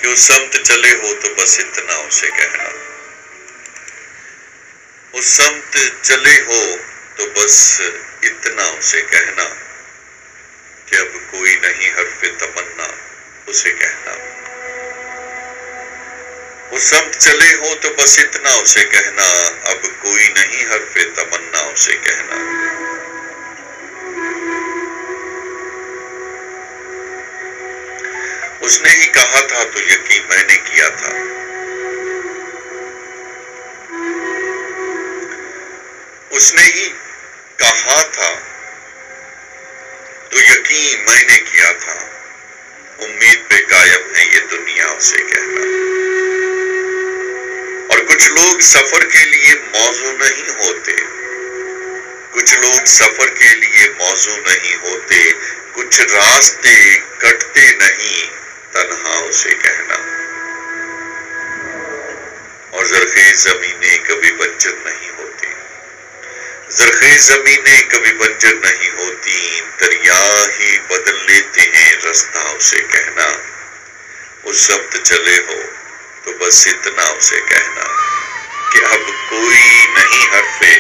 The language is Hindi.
जो समत चले हो तो बस इतना उसे कहना, वो समत चले हो तो बस इतना उसे कहना कि अब कोई नहीं हर्फ़े तमन्ना उसे कहना। वो समत चले हो तो बस इतना उसे कहना, अब कोई नहीं हर्फ़े तमन्ना उसे कहना। उसने ही कहा था तो यकीन मैंने किया था, उसने ही कहा था तो यकीन मैंने किया था, उम्मीद पे कायम है ये दुनिया उसे कहना। और कुछ लोग सफर के लिए मौजू नहीं होते, कुछ लोग सफर के लिए मौजू नहीं होते, कुछ रास्ते कटते नहीं तन्हा उसे कहना। और ज़रख़ेज़ ज़मीनें कभी बंजर नहीं होती, ज़रख़ेज़ ज़मीनें कभी बंजर नहीं होती, दरिया ही बदल लेते हैं रास्ता उसे कहना। उस समत चले हो तो बस इतना उसे कहना कि अब कोई नहीं हर्फ़े